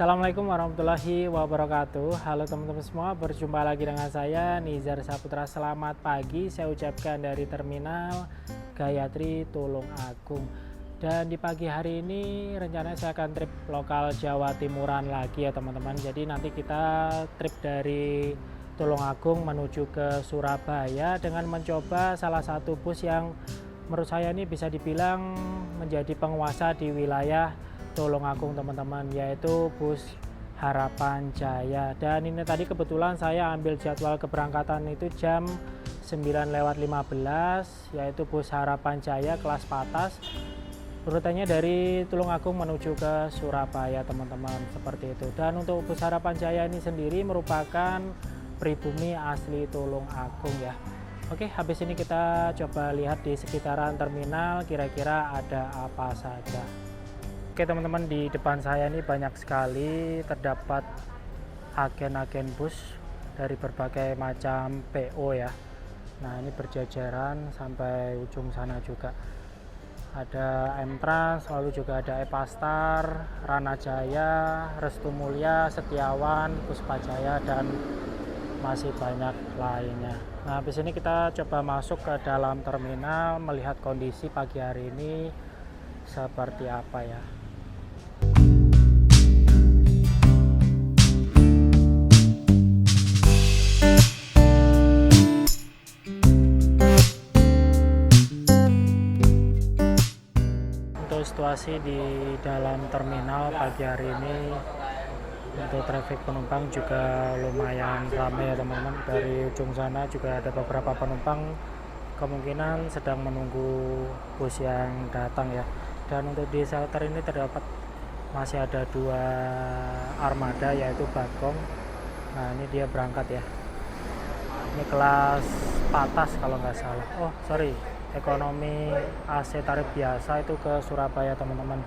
Assalamualaikum warahmatullahi wabarakatuh. Halo teman-teman semua, berjumpa lagi dengan saya Nizar Saputra. Selamat pagi saya ucapkan dari Terminal Gayatri Tulung Agung. Dan di pagi hari ini rencananya saya akan trip lokal Jawa Timuran lagi ya teman-teman. Jadi nanti kita trip dari Tulung Agung menuju ke Surabaya dengan mencoba salah satu bus yang menurut saya ini bisa dibilang menjadi penguasa di wilayah Tulung Agung teman-teman, yaitu bus Harapan Jaya. Dan ini tadi kebetulan saya ambil jadwal keberangkatan itu jam 9:15, yaitu bus Harapan Jaya kelas Patas, rutenya dari Tulung Agung menuju ke Surabaya teman-teman, seperti itu. Dan untuk bus Harapan Jaya ini sendiri merupakan pribumi asli Tulung Agung ya. Oke, habis ini kita coba lihat di sekitaran terminal kira-kira ada apa saja. Oke teman-teman, di depan saya ini banyak sekali terdapat agen-agen bus dari berbagai macam PO ya. Nah ini berjajaran sampai ujung sana juga. Ada M-Trans, lalu juga ada Epastar, Ranajaya, Restu Mulia, Setiawan, Puspajaya, dan masih banyak lainnya. Nah habis ini kita coba masuk ke dalam terminal melihat kondisi pagi hari ini seperti apa ya. Situasi di dalam terminal pagi hari ini untuk traffic penumpang juga lumayan ramai ya teman-teman. Dari ujung sana juga ada beberapa penumpang kemungkinan sedang menunggu bus yang datang ya. Dan untuk di shelter ini terdapat masih ada 2 armada, yaitu Bagong. Nah ini dia berangkat ya, ini kelas Patas kalau nggak salah. Oh sorry, ekonomi AC tarif biasa itu ke Surabaya teman-teman.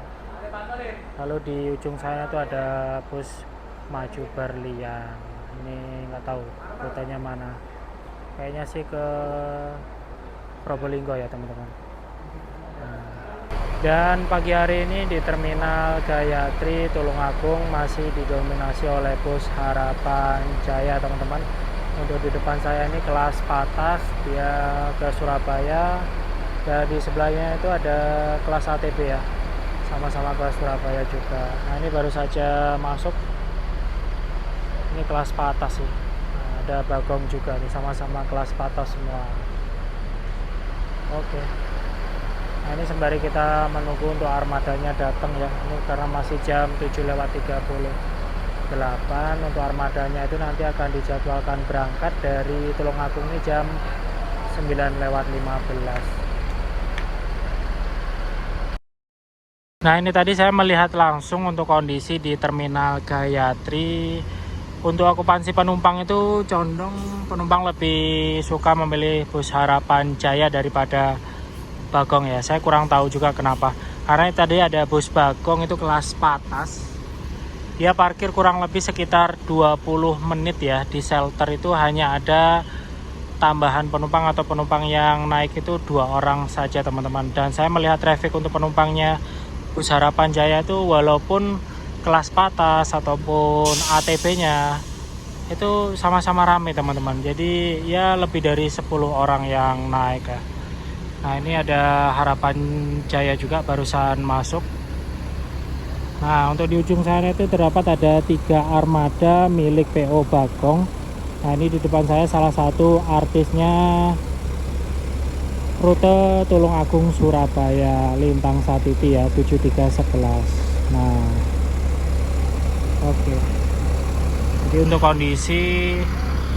Lalu di ujung sana itu ada bus Maju Berlian, ini nggak tahu rutenya mana, kayaknya sih ke Probolinggo ya teman-teman. Dan pagi hari ini di Terminal Gayatri Tulung Agung masih didominasi oleh bus Harapan Jaya teman-teman. Untuk di depan saya ini kelas Patas, dia ke Surabaya. Dan di sebelahnya itu ada kelas ATB ya, sama-sama ke Surabaya juga. Nah ini baru saja masuk, ini kelas Patas sih. Nah, ada Bagong juga nih, sama-sama kelas Patas semua. Oke. Nah ini sembari kita menunggu untuk armadanya datang ya, ini karena masih jam 7:38. Untuk armadanya itu nanti akan dijadwalkan berangkat dari Tulung Agung ini jam 9:15. Nah ini tadi saya melihat langsung untuk kondisi di Terminal Gayatri. Untuk okupansi penumpang itu condong penumpang lebih suka memilih bus Harapan Jaya daripada Bagong ya. Saya kurang tahu juga kenapa, karena tadi ada bus Bagong itu kelas Patas, dia parkir kurang lebih sekitar 20 menit ya. Di shelter itu hanya ada tambahan penumpang atau penumpang yang naik itu 2 orang saja teman-teman. Dan saya melihat traffic untuk penumpangnya bus Harapan Jaya itu walaupun kelas Patas ataupun ATB-nya itu sama-sama ramai teman-teman. Jadi ya lebih dari 10 orang yang naik ya. Nah ini ada Harapan Jaya juga barusan masuk. Nah untuk di ujung sana itu terdapat ada 3 armada milik PO Bagong. Nah ini di depan saya salah satu artisnya rute Tulung Agung Surabaya Lintang Satiti ya, 7311. Nah oke. Jadi untuk kondisi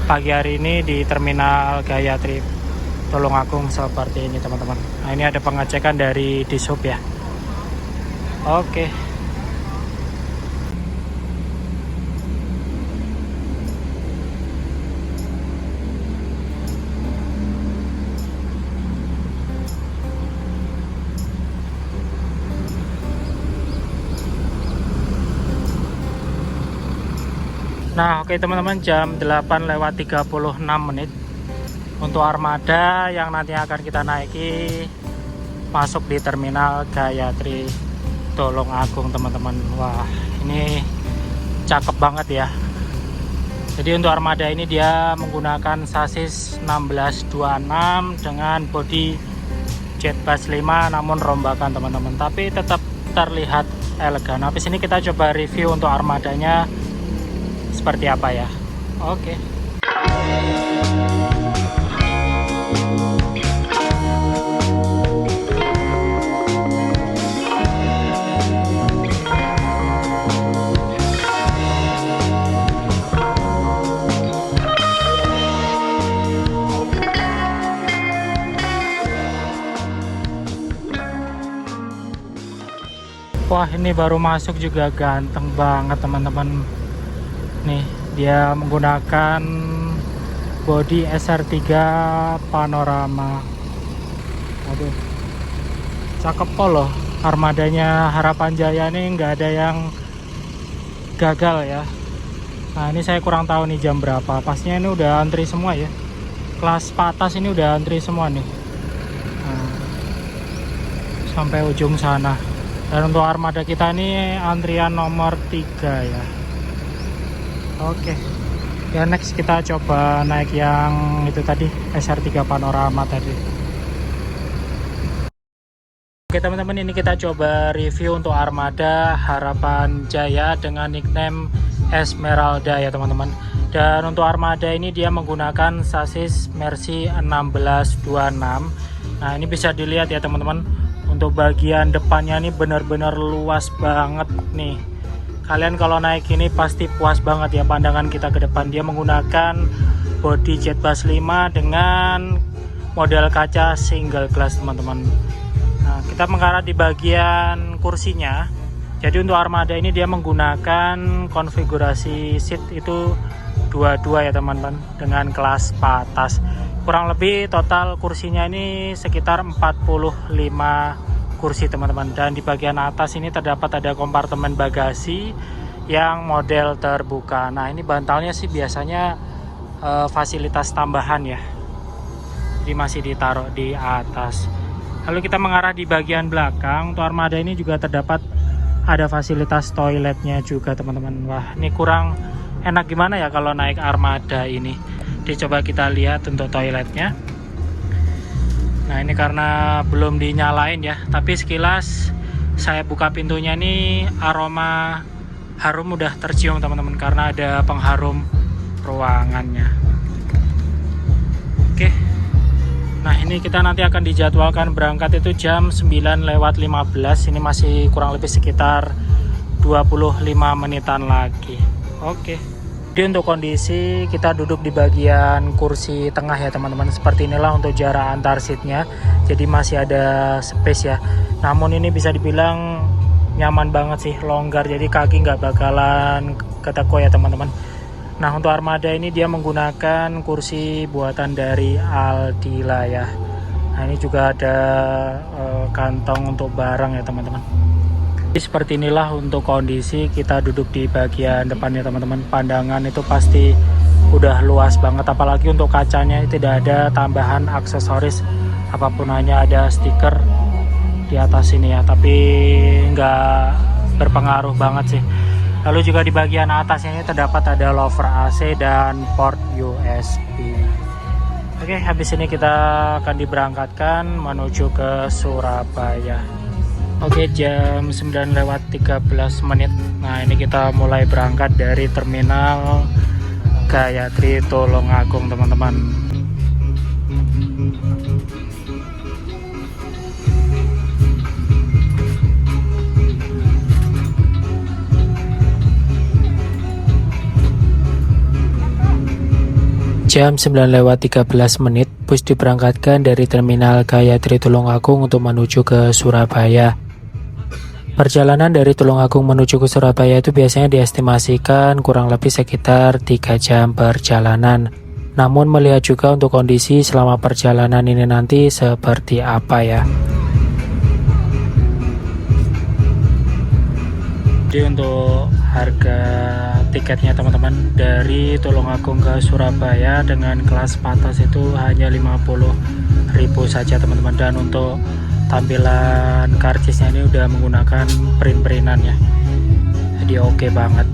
pagi hari ini di Terminal Gayatri Tulung Agung seperti ini teman-teman. Nah ini ada pengecekan dari Dishub ya. Oke. Nah oke teman-teman, jam 8:36 untuk armada yang nanti akan kita naiki masuk di Terminal Gayatri Tulung Agung teman-teman. Wah ini cakep banget ya. Jadi untuk armada ini dia menggunakan sasis 1626 dengan bodi jet bass 5 namun rombakan teman-teman, tapi tetap terlihat elegan. Habis ini kita coba review untuk armadanya seperti apa ya. Oke. Wah, ini baru masuk juga ganteng banget teman-teman. Nih, dia menggunakan bodi SR3 panorama. Aduh, cakep loh. Armadanya Harapan Jaya ini nggak ada yang gagal ya. Nah, ini saya kurang tahu nih jam berapa. Pastinya ini udah antri semua ya. Kelas patas ini udah antri semua nih. Nah, sampai ujung sana. Dan untuk armada kita ini antrian nomor 3 ya. Oke. Ya, next kita coba naik yang itu tadi, SR3 panorama tadi. Oke teman-teman, ini kita coba review untuk armada Harapan Jaya dengan nickname Esmeralda ya teman-teman. Dan untuk armada ini dia menggunakan sasis Mercy 1626. Nah, ini bisa dilihat ya teman-teman. Untuk bagian depannya ini benar-benar luas banget nih. Kalian kalau naik ini pasti puas banget ya pandangan kita ke depan. Dia menggunakan bodi jet bass 5 dengan model kaca single glass teman-teman. Nah, kita mengarah di bagian kursinya. Jadi untuk armada ini dia menggunakan konfigurasi seat itu 22 ya teman-teman, dengan kelas patas. Kurang lebih total kursinya ini sekitar 45 kursi teman-teman. Dan di bagian atas ini terdapat ada kompartemen bagasi yang model terbuka. Nah, ini bantalnya sih biasanya fasilitas tambahan ya, jadi masih ditaruh di atas. Lalu kita mengarah di bagian belakang. Untuk armada ini juga terdapat ada fasilitas toiletnya juga teman-teman. Wah, ini kurang enak gimana ya kalau naik armada ini. Coba kita lihat untuk toiletnya. Nah, ini karena belum dinyalain ya, tapi sekilas saya buka pintunya ini aroma harum udah tercium teman-teman, karena ada pengharum ruangannya. Oke. Nah, ini kita nanti akan dijadwalkan berangkat itu jam 9:15. Ini masih kurang lebih sekitar 25 menitan lagi. Oke. Jadi untuk kondisi kita duduk di bagian kursi tengah ya teman-teman. Seperti inilah untuk jarak antar seatnya. Jadi masih ada space ya. Namun ini bisa dibilang nyaman banget sih, longgar. Jadi kaki nggak bakalan keteko ya teman-teman. Nah, untuk armada ini dia menggunakan kursi buatan dari Aldila ya. Nah, ini juga ada kantong untuk barang ya teman-teman. Seperti inilah untuk kondisi kita duduk di bagian depannya teman-teman. Pandangan itu pasti udah luas banget, apalagi untuk kacanya tidak ada tambahan aksesoris apapun, hanya ada stiker di atas sini ya, tapi nggak berpengaruh banget sih. Lalu juga di bagian atas ini terdapat ada lover AC dan port USB. Oke, habis ini kita akan diberangkatkan menuju ke Surabaya. Oke, jam 9:13. Nah, ini kita mulai berangkat dari terminal Gayatri Tulungagung teman-teman. Jam 9:13, bus diberangkatkan dari terminal Gayatri Tulungagung untuk menuju ke Surabaya. Perjalanan dari Tulungagung menuju ke Surabaya itu biasanya diestimasikan kurang lebih sekitar 3 jam perjalanan. Namun melihat juga untuk kondisi selama perjalanan ini nanti seperti apa ya. Jadi untuk harga tiketnya teman-teman dari Tulungagung ke Surabaya dengan kelas patas itu hanya 50.000 saja teman-teman. Dan untuk tampilan karcisnya ini udah menggunakan print-printan ya, jadi oke banget.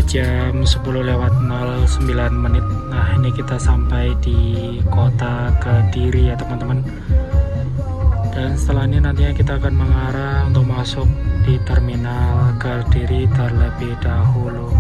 Oke, jam 10:09. Nah, ini kita sampai di kota Kediri ya teman-teman. Dan setelah ini nantinya kita akan mengarah untuk masuk di terminal Kediri terlebih dahulu.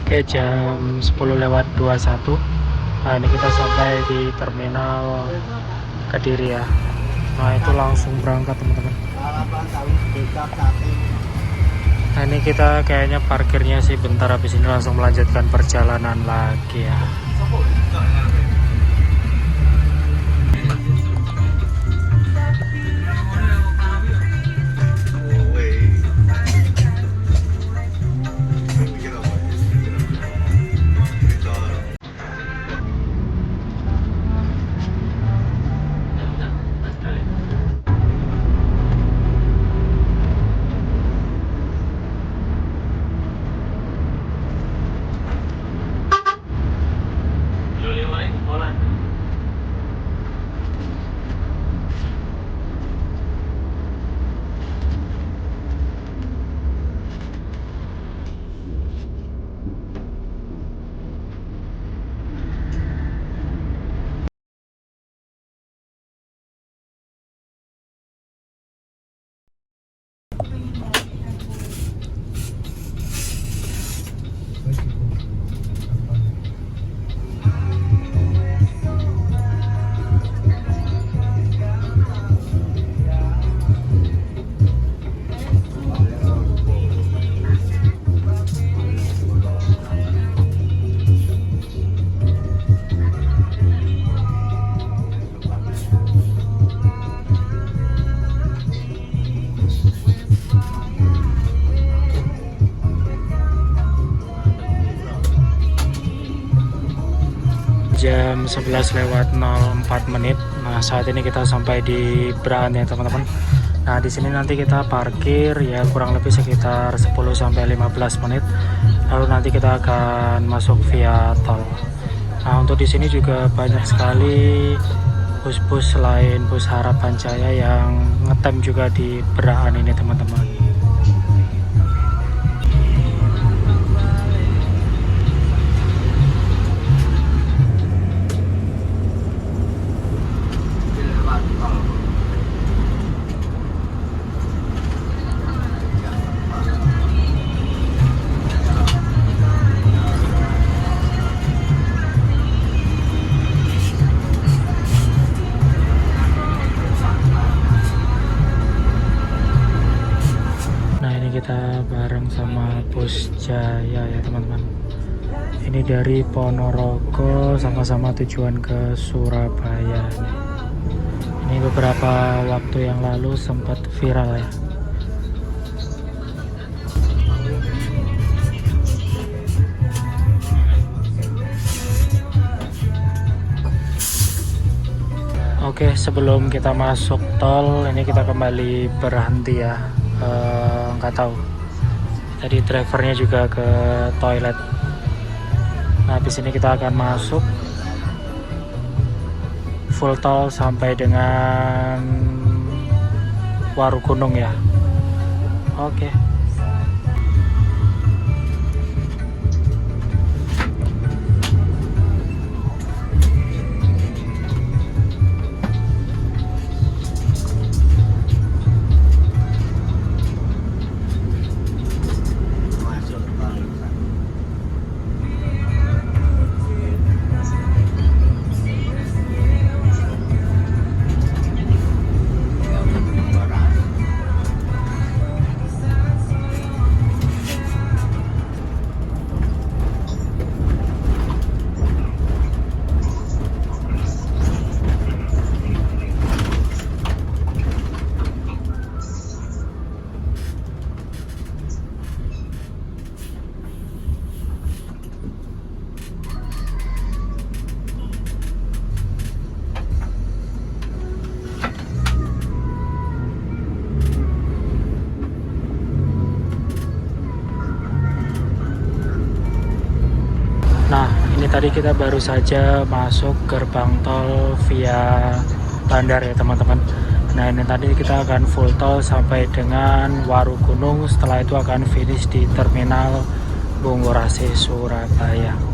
Oke, jam 10:21. Nah, ini kita sampai di terminal Kediri ya. Nah, itu langsung berangkat teman-teman. Nah, ini kita kayaknya parkirnya sih bentar, habis ini langsung melanjutkan perjalanan lagi ya. Jam 11:04. Nah, saat ini kita sampai di Braan ya teman-teman. Nah, di sini nanti kita parkir ya kurang lebih sekitar 10-15 menit. Lalu nanti kita akan masuk via tol. Nah, untuk di sini juga banyak sekali bus-bus selain bus Harapan Jaya yang ngetem juga di Braan ini teman-teman. Kita bareng sama bus Jaya ya teman-teman. Ini dari Ponorogo sama-sama tujuan ke Surabaya. Ini beberapa waktu yang lalu sempat viral ya. Oke, sebelum kita masuk tol ini kita kembali berhenti ya. Nggak tahu tadi drivernya juga ke toilet. Nah, habis ini kita akan masuk full tol sampai dengan Warugunung ya. Oke. Nah, ini tadi kita baru saja masuk gerbang tol via Bandar ya teman-teman. Nah, ini tadi kita akan full tol sampai dengan Warugunung. Setelah itu akan finish di terminal Bungurasi, Surabaya.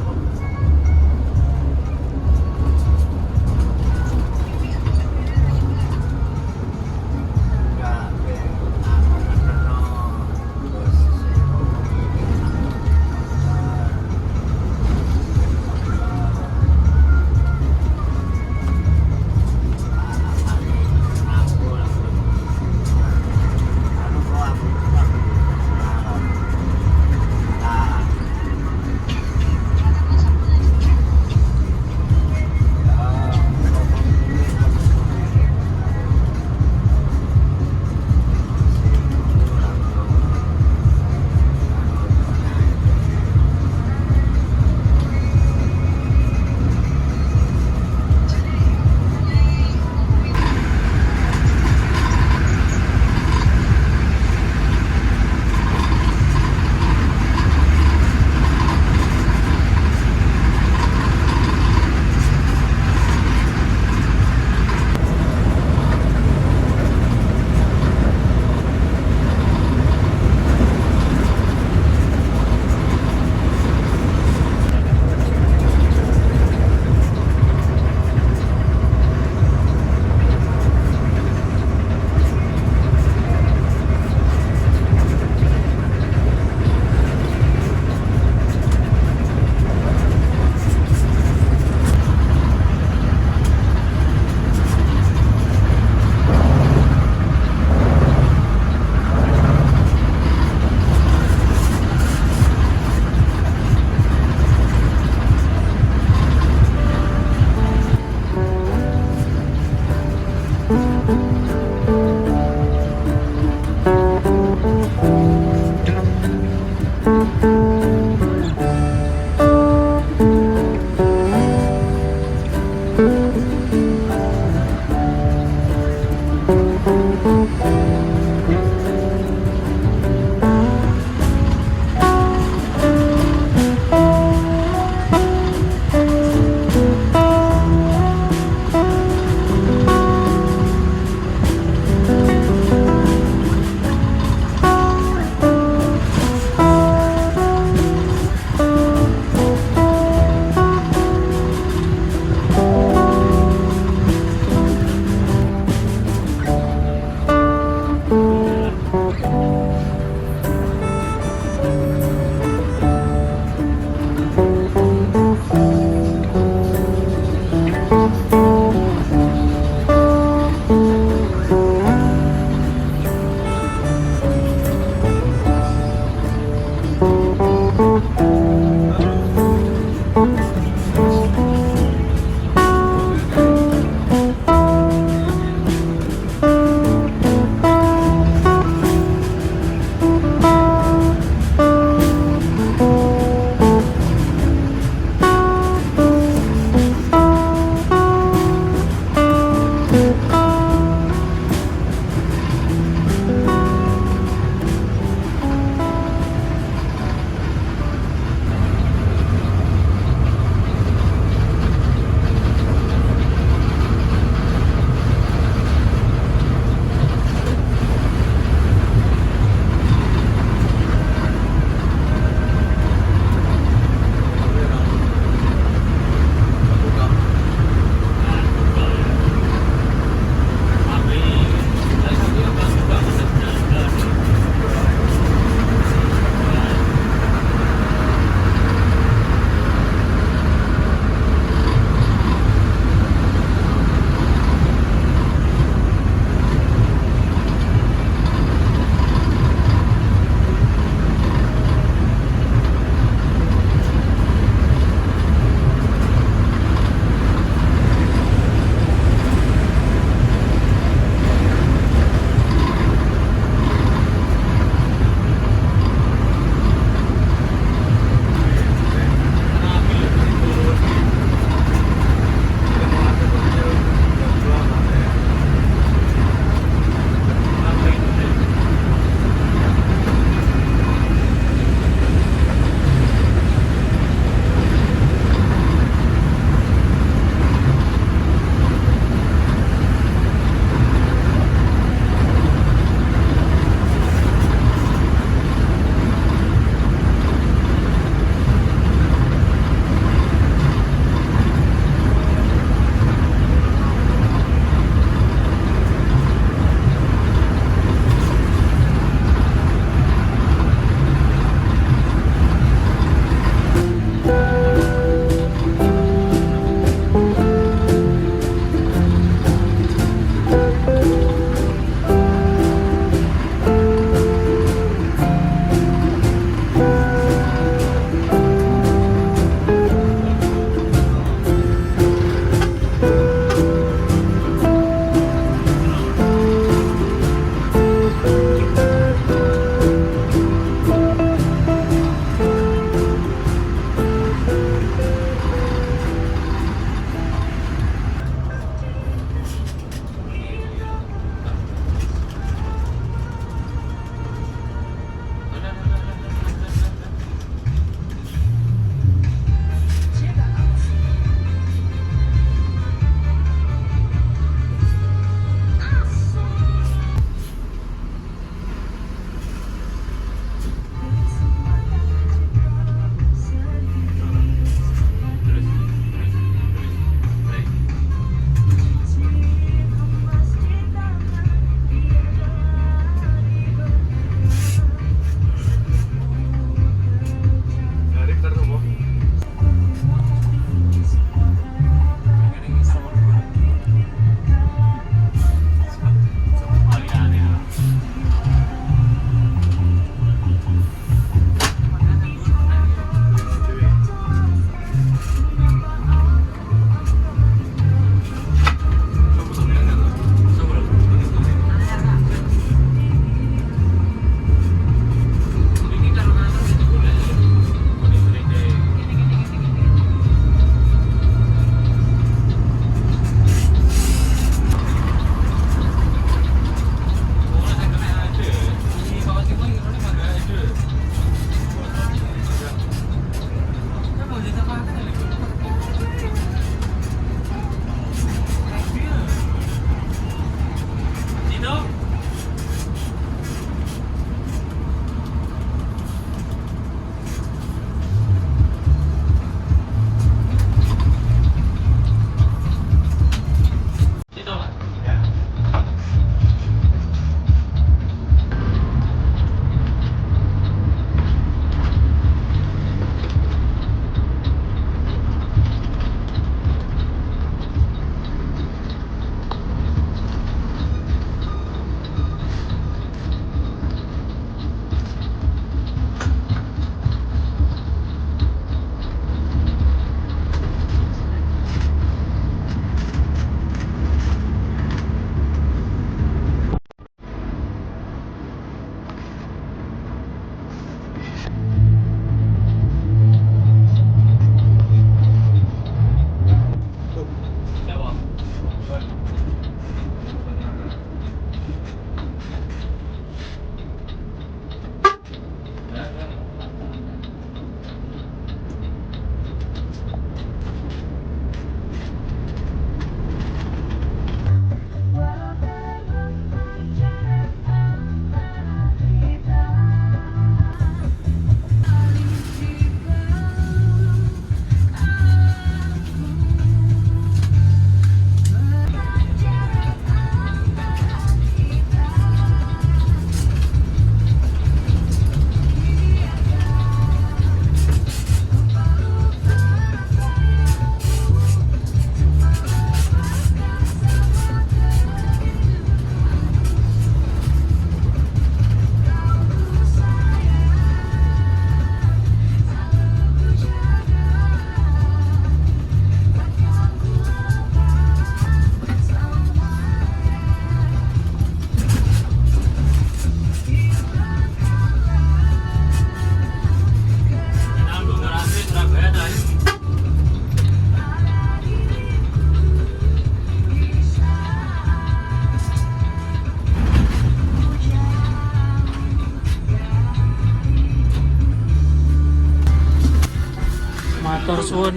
Sun.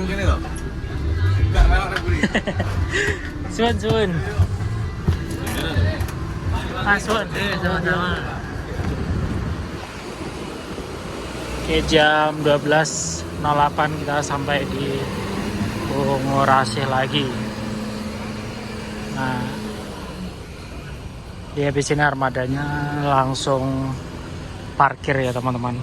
Sun. Sun. Oke, jam 12.08 kita sampai di Bungurasi lagi. Nah, di habis ini armadanya langsung parkir ya teman-teman.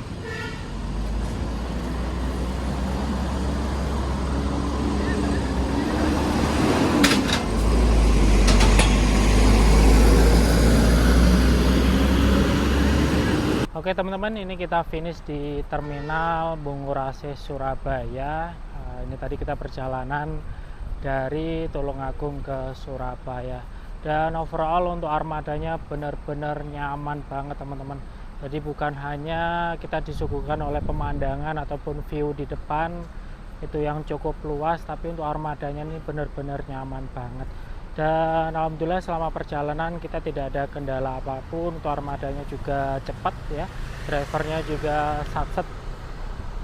Oke teman-teman, ini kita finish di terminal Bungurasi Surabaya. Ini tadi kita perjalanan dari Tulungagung ke Surabaya. Dan overall untuk armadanya benar-benar nyaman banget teman-teman. Jadi bukan hanya kita disuguhkan oleh pemandangan ataupun view di depan itu yang cukup luas, tapi untuk armadanya ini benar-benar nyaman banget. Dan alhamdulillah selama perjalanan kita tidak ada kendala apapun. Untuk armadanya juga cepat ya, drivernya juga satset.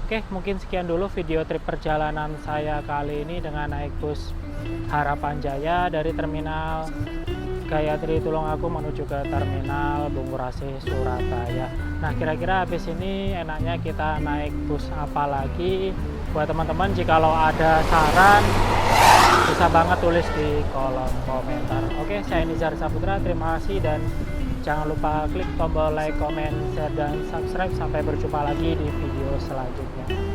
Oke, mungkin sekian dulu video trip perjalanan saya kali ini dengan naik bus Harapan Jaya dari terminal Gayatri Tulungagung menuju ke terminal Bungurasi Surabaya. Nah, kira-kira habis ini enaknya kita naik bus apa lagi? Buat teman-teman, jikalau ada saran bisa banget tulis di kolom komentar. Oke, saya Nizar Saputra, terima kasih dan jangan lupa klik tombol like, comment, share, dan subscribe. Sampai berjumpa lagi di video selanjutnya.